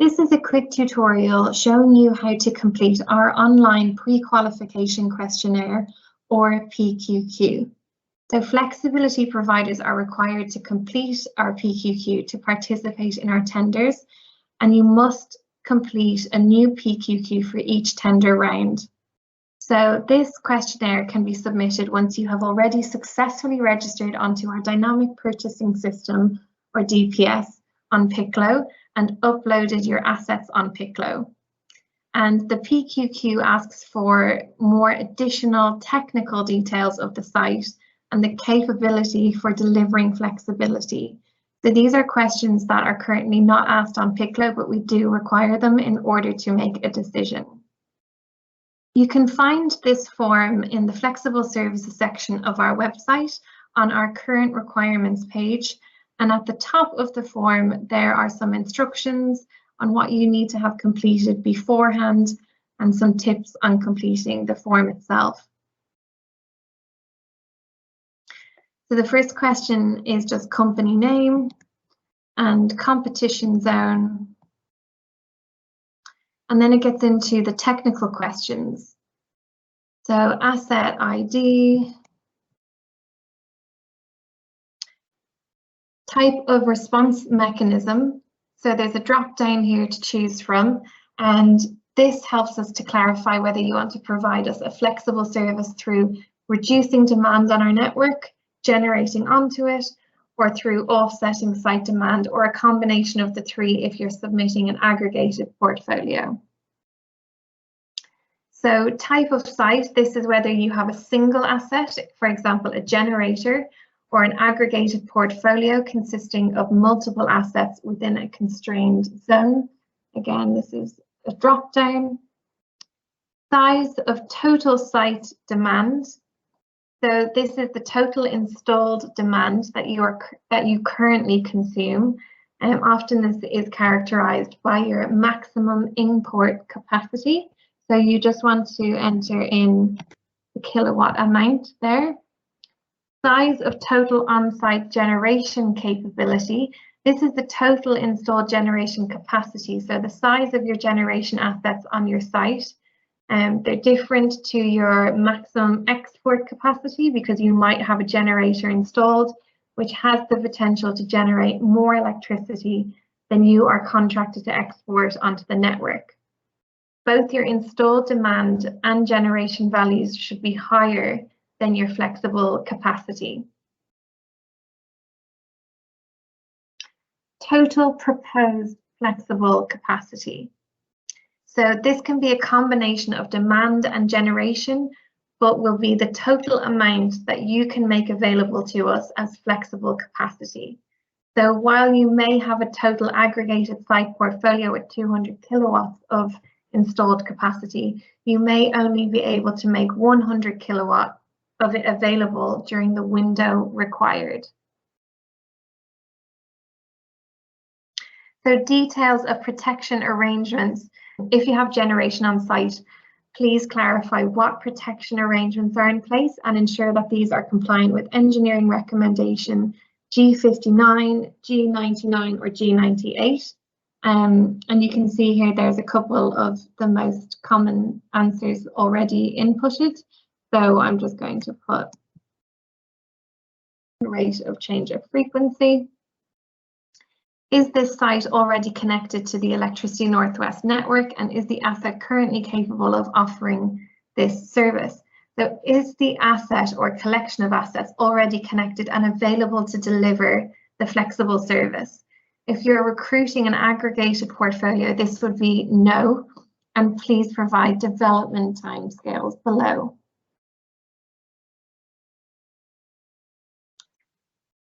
This is a quick tutorial showing you how to complete our online pre-qualification questionnaire, or PQQ. So flexibility providers are required to complete our PQQ to participate in our tenders, and you must complete a new PQQ for each tender round. So this questionnaire can be submitted once you have already successfully registered onto our Dynamic Purchasing System, or DPS, on Piclo and uploaded your assets on Piclo. And the PQQ asks for more additional technical details of the site and the capability for delivering flexibility. So these are questions that are currently not asked on Piclo, but we do require them in order to make a decision. You can find this form in the Flexible Services section of our website on our current requirements page. And at the top of the form, there are some instructions on what you need to have completed beforehand and some tips on completing the form itself. So the first question is just company name and competition zone. And then it gets into the technical questions. So asset ID, type of response mechanism. So there's a drop down here to choose from, and this helps us to clarify whether you want to provide us a flexible service through reducing demand on our network, generating onto it, or through offsetting site demand, or a combination of the three if you're submitting an aggregated portfolio. So type of site, this is whether you have a single asset, for example, a generator, or an aggregated portfolio consisting of multiple assets within a constrained zone. Again, this is a drop down. Size of total site demand. So this is the total installed demand that you currently consume. Often this is characterized by your maximum import capacity. So you just want to enter in the kilowatt amount there. Size of total on-site generation capability. This is the total installed generation capacity. So the size of your generation assets on your site. They're different to your maximum export capacity because you might have a generator installed which has the potential to generate more electricity than you are contracted to export onto the network. Both your installed demand and generation values should be higher than your flexible capacity. Total proposed flexible capacity. So this can be a combination of demand and generation, but will be the total amount that you can make available to us as flexible capacity. So while you may have a total aggregated site portfolio with 200 kilowatts of installed capacity, you may only be able to make 100 kilowatt of it available during the window required. So details of protection arrangements. If you have generation on site, please clarify what protection arrangements are in place and ensure that these are compliant with engineering recommendation G59, G99 or G98. And you can see here there's a couple of the most common answers already inputted. So I'm just going to put rate of change of frequency. Is this site already connected to the Electricity Northwest network, and is the asset currently capable of offering this service? So is the asset or collection of assets already connected and available to deliver the flexible service? If you're recruiting an aggregated portfolio, this would be no, and please provide development timescales below.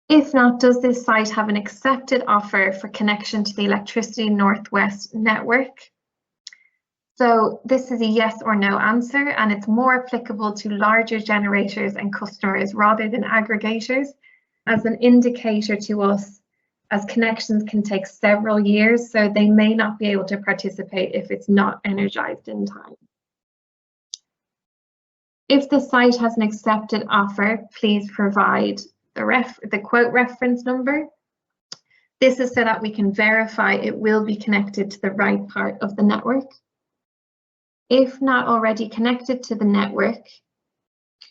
If not, does this site have an accepted offer for connection to the Electricity Northwest network? So this is a yes or no answer, and it's more applicable to larger generators and customers rather than aggregators as an indicator to us, as connections can take several years, so they may not be able to participate if it's not energized in time. If the site has an accepted offer, please provide the quote reference number. This is so that we can verify it will be connected to the right part of the network. If not already connected to the network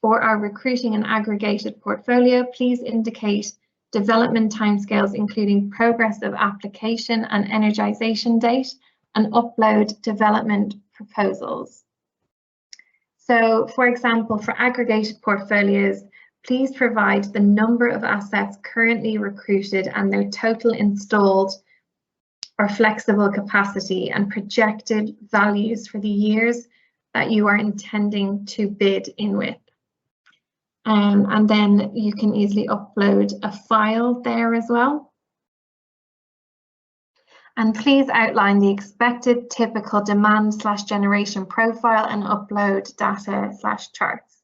or are recruiting an aggregated portfolio, please indicate development timescales, including progress of application and energization date, and upload development proposals. So, for example, for aggregated portfolios, please provide the number of assets currently recruited and their total installed or flexible capacity and projected values for the years that you are intending to bid in with. And then you can easily upload a file there as well. And please outline the expected typical demand/generation profile and upload data/charts.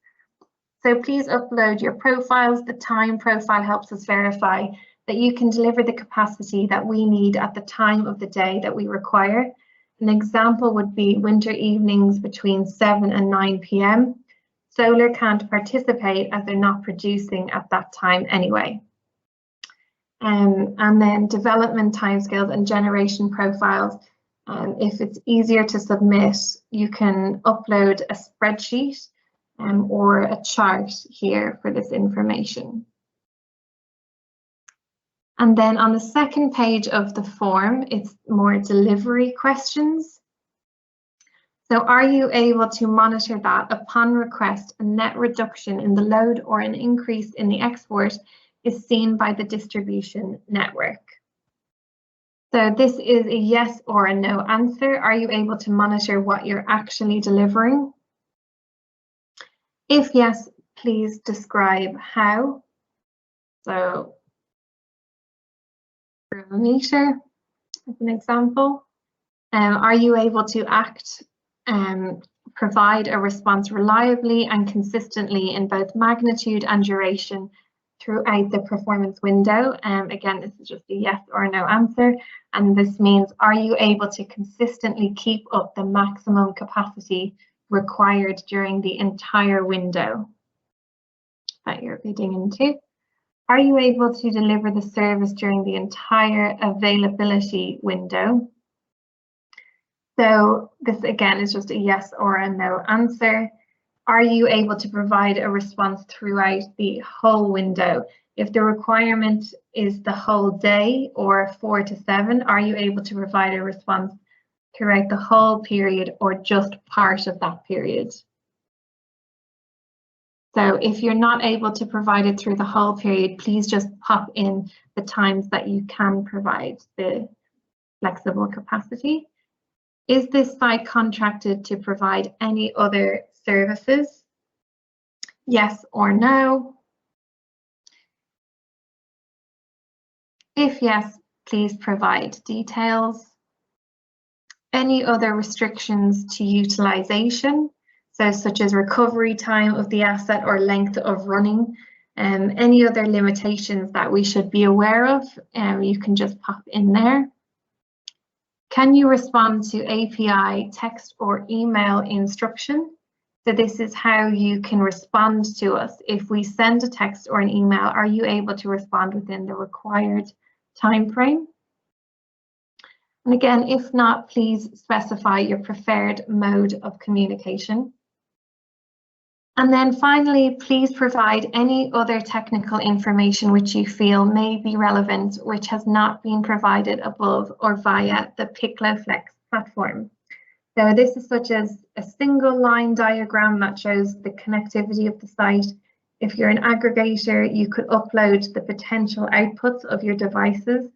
So please upload your profiles. The time profile helps us verify that you can deliver the capacity that we need at the time of the day that we require. An example would be winter evenings between 7 and 9 p.m. Solar can't participate as they're not producing at that time anyway. And then development timescales and generation profiles. If it's easier to submit, you can upload a spreadsheet or a chart here for this information. And then on the second page of the form, it's more delivery questions. So are you able to monitor that upon request a net reduction in the load or an increase in the export is seen by the distribution network? So this is a yes or a no answer. Are you able to monitor what you're actually delivering? If yes, please describe how. So for a meter, as an example, are you able to provide a response reliably and consistently in both magnitude and duration throughout the performance window? Again, this is just a yes or no answer, and this means, are you able to consistently keep up the maximum capacity required during the entire window that you're bidding into? Are you able to deliver the service during the entire availability window? So this again is just a yes or a no answer. Are you able to provide a response throughout the whole window? If the requirement is the whole day or 4 to 7, are you able to provide a response throughout the whole period or just part of that period? So if you're not able to provide it through the whole period, please just pop in the times that you can provide the flexible capacity. Is this site contracted to provide any other services? Yes or no? If yes, please provide details. Any other restrictions to utilization? So such as recovery time of the asset or length of running, any other limitations that we should be aware of, you can just pop in there. Can you respond to API text or email instruction? So this is how you can respond to us. If we send a text or an email, are you able to respond within the required time frame? And again, if not, please specify your preferred mode of communication. And then finally, please provide any other technical information which you feel may be relevant, which has not been provided above or via the PQQ platform. So this is such as a single line diagram that shows the connectivity of the site. If you're an aggregator, you could upload the potential outputs of your devices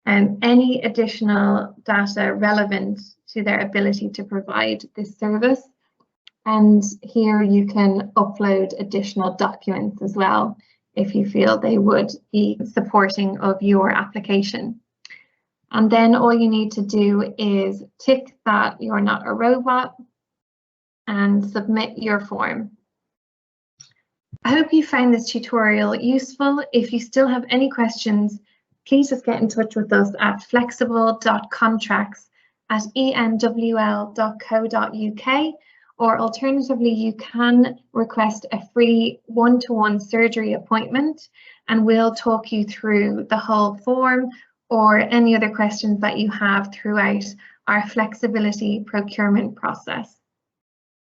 and any additional data relevant to their ability to provide this service. And here you can upload additional documents as well if you feel they would be supporting of your application. And then all you need to do is tick that you're not a robot and submit your form. I hope you found this tutorial useful. If you still have any questions, please just get in touch with us at flexible.contracts@enwl.co.uk. Or alternatively, you can request a free one-to-one surgery appointment and we'll talk you through the whole form or any other questions that you have throughout our flexibility procurement process.